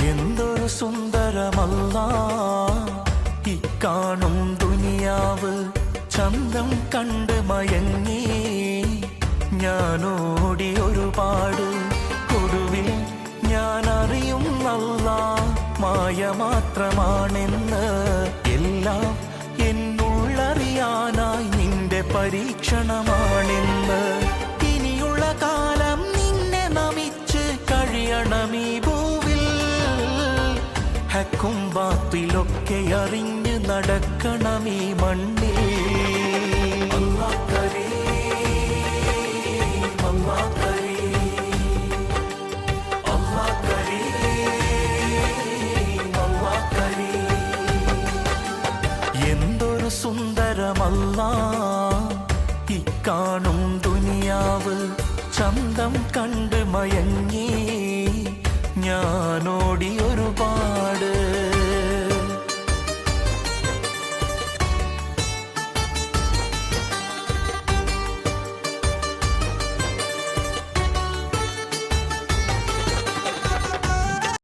എന്തൊരു സുന്ദരമല്ല ഇക്കാണും ദുനിയാവ്, ചന്തം കണ്ട് മയങ്ങി ഞാനോടി ഒരുപാട്. ഒടുവിൽ ഞാൻ അറിയുന്നല്ല മായ മാത്രമാണെന്ന്. എല്ലാം എന്നുള്ളറിയാനായി നിന്റെ പരീക്ഷണമാണെന്ന്. ഇനിയുള്ള കാലം നിന്നെ നമിച്ച് കഴിയണമീ ഭൂവിൽ. ഹക്കും ബാത്തിലൊക്കെ അറിഞ്ഞ് നടക്കണമീ മണ്ണിൽ. അല്ലാഹ് കരീം, അല്ലാഹ് കരീം, അല്ലാഹ് കരീം, അല്ലാഹ് കരീം. എന്തൊരു സുന്ദരമല്ല ഇക്കാണും ദുനിയാവ്, ചന്തം കണ്ട് മയങ്ങി ഞാനോടി ഒരുപാട്.